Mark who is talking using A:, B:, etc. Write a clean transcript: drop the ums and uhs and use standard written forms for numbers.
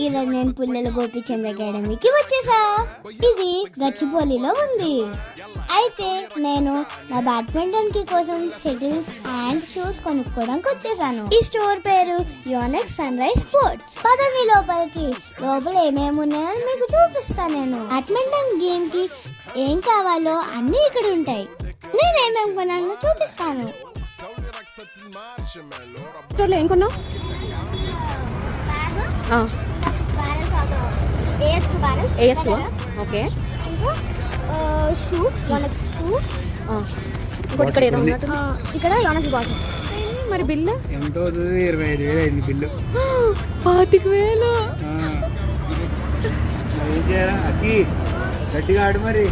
A: ఈరోజు నేను పుల్లెల గోపిచంద్ అకాడమీకి వచ్చేసా. ఇది గచ్చిబౌలిలో ఉంది. అయితే నేను నా బ్యాడ్మింటన్ కి కోసం షటిల్స్ అండ్ షూస్ కొనుక్కోవడానికి వచ్చేసాను. ఈ స్టోర్ పేరు యోనెక్స్ సన్ రైజ్ స్పోర్ట్స్. పదండి లోపలికి. లోపల ఏమేమి ఉన్నాయో మీకు చూపిస్తాను. నేను బ్యాడ్మింటన్ గేమ్ కి ఏం కావాలో అన్ని ఇక్కడ ఉంటాయి. నేనేమేమి కొన్నాను చూపిస్తాను.
B: ఏం కొన్నావు? ఓకే.
A: Shoe Yonex shoe.
B: ఇంకోటి ఇక్కడ ఏదో ఉన్నట్టు.
A: ఇక్కడ యోనెక్స్ బాటిల్.
B: మరి బిల్లు
C: ఎంత అవుతుంది? 25,000 అయింది బిల్లు.
B: 25,000.
C: ఏం చేయాలా అక్కి? గట్టిగా ఆడు మరి.